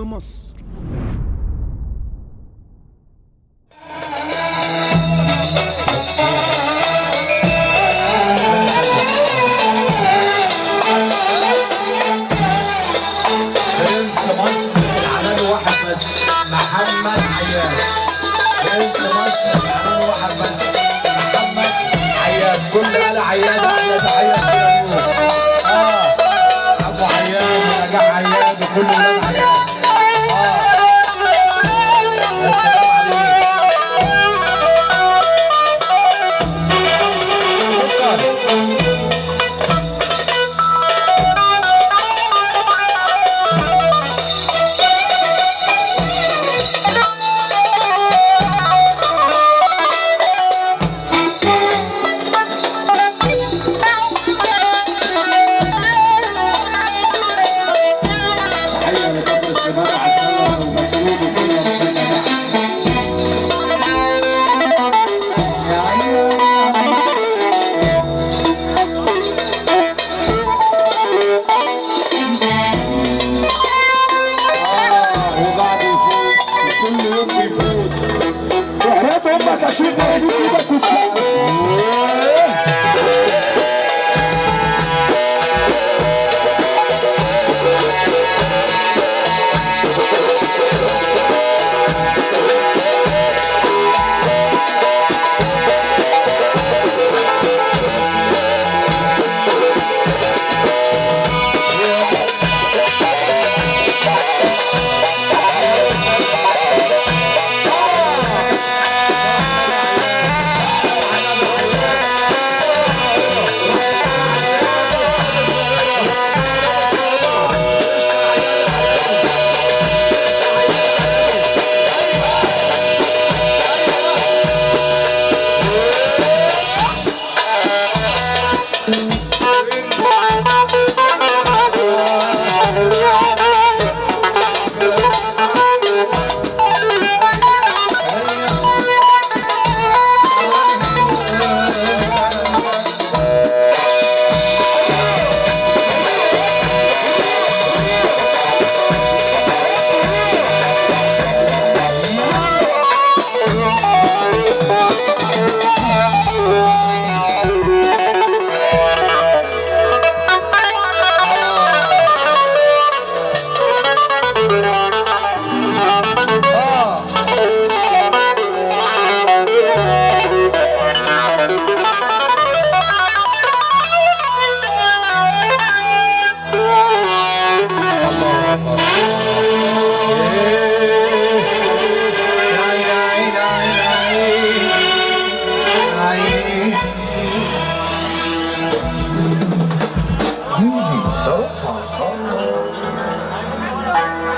مصر. برنس مصر العنان واحد بس، محمد عياد. برنس مصر العنان واحد بس، محمد عياد. كل آل عياد احلى تحية للجمهور. ابو عياد ونجاح عياد وكل ولاد عياد. يا سلام عليك. اشوف نسيبك وتسقف.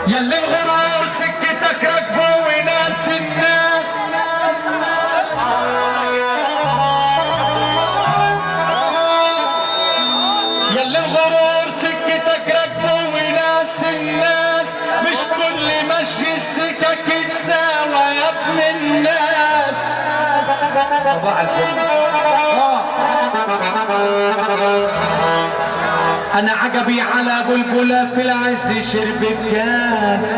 ياللي الغرور سكتك راكبه وناس الناس، ياللي الغرور سكتك راكبه وناس الناس، مش كل مشي السكك يتساوى يا ابن الناس. صباح الفل. انا عجبي على بلبلة في العز شربت كاس،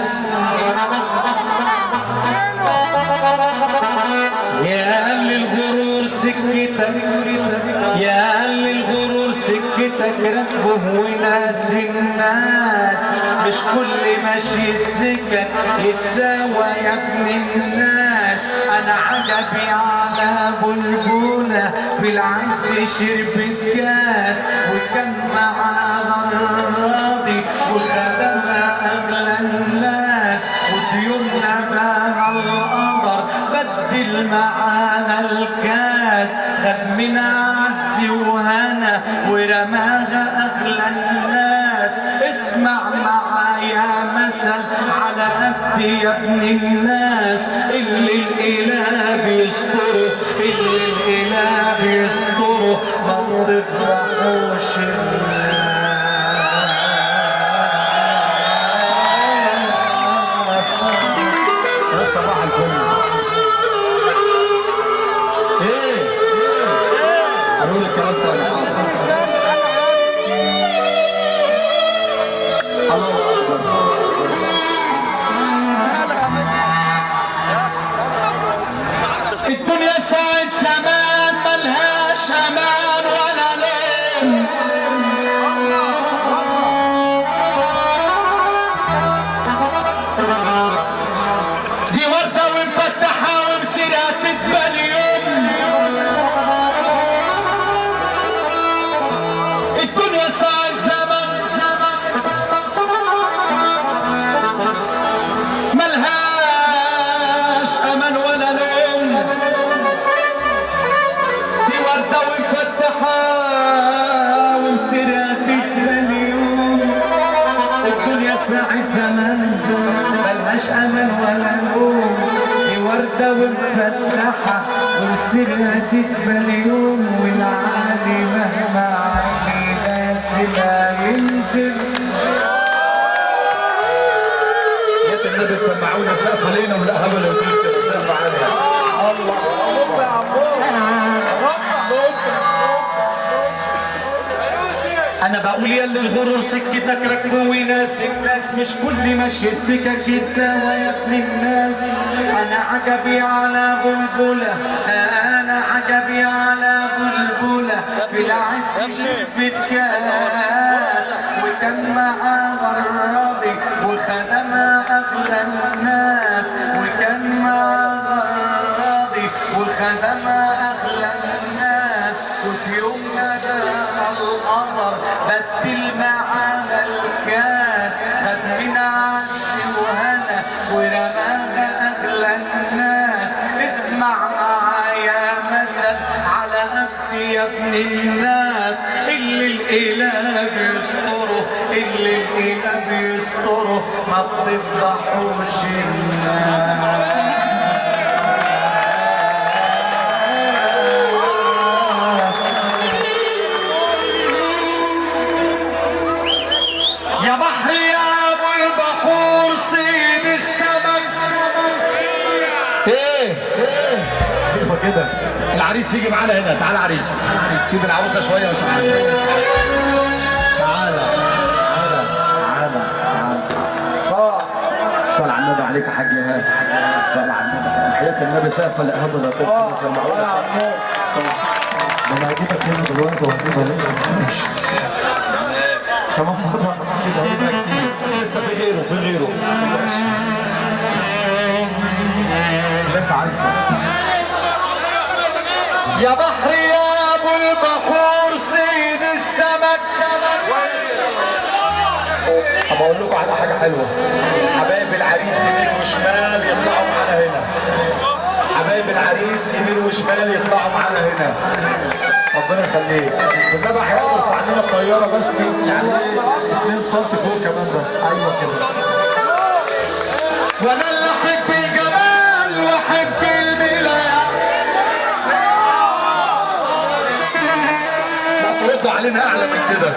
يا اللي الغرور سكتك، يا اللي الغرور سكتك ركبه وناس الناس، مش كل ماشي السكة يتساوى يا ابن الناس. انا عجبي على بلبلة في العز شربت كاس، وكان معاها الراضي وخدمها اغلى الناس، وطيورنا بقى القدر بدل معانا الكاس، خد من عز وهنا ورماها اغلى الناس. اسمع معايا مثل على قد يا ابن الناس، اللي الاله بيستره، اللي الاله بيستره ما تفرحوش الناس. يا صباح الفل. قالوا لي الكلام ده ولا الله اكبر. بالنسبة اليوم الدنيا ساعة زمن ملهاش أمل ولا لوم دي وردة ومفتحة ومسيرها تكبر اليوم الدنيا ساعة زمن ملهاش أمل ولا لوم دي وردة ومفتحة ومسيرها تكبر اليوم والعالي مهما عالي نازل ينزل يا النبي تسمعونا سقف علينا ولا هبل وكل كده سقف علينا انا بقول يا اللي الغرور سكتك ركبه وناس الناس مش كل ماشي السكك يتساوى يا ابن الناس انا عجبي على بلبله انا عجبي على بلبله في العز شربت كاس وكان معاه غرابي وخدمها اغلى الناس وكان معاه غرابي وخدمها اغلى الناس وفي يوم ناداها القمر بدل معاها الكاس خد من عز وهنا ورماها اغلى الناس اسمع معايا مثل على قد يا ابن الناس اللي الاله بيستره اللي الاله بيستره ما بتفضحوش الناس يا بحر يا ابو البحور صيد السمك ايه ايوه كده العريس يجي معانا هنا تعالى عريس سيب العروسه شويه وتعالى تعالى الصلاة على النبي عليك يا حاج ايهاب الصلاة على النبي حياة النبي سقف الاهاب ده كده سمعونا ده انا هجيبك هنا دلوقتي وهجيبها هنا كمان مرة كده كتير لسه في غيره اللي انت عايزه يا بحر يا ابو البحور صيد السمك طب اقول لكم على حاجه حلوه حبايب العريس يمين وشمال يطلعوا معانا هنا حبايب العريس يمين وشمال يطلعوا معانا هنا ربنا يخليك والنبي هيقدر يرفع لنا الطياره بس يعني 2 سم فوق كمان بس ايوه كده وانا اللي احب الجمال واحب الميلاد لا ترد علينا اعلى من كده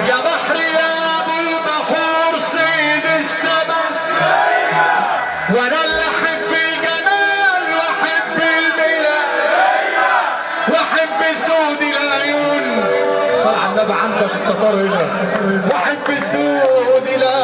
يا بحر يا ابو البحور صيد السمك وانا اللي احب الجمال واحب الميلاد واحب سود العيون صل على النبي عندك التتار هنا واحب سود العيون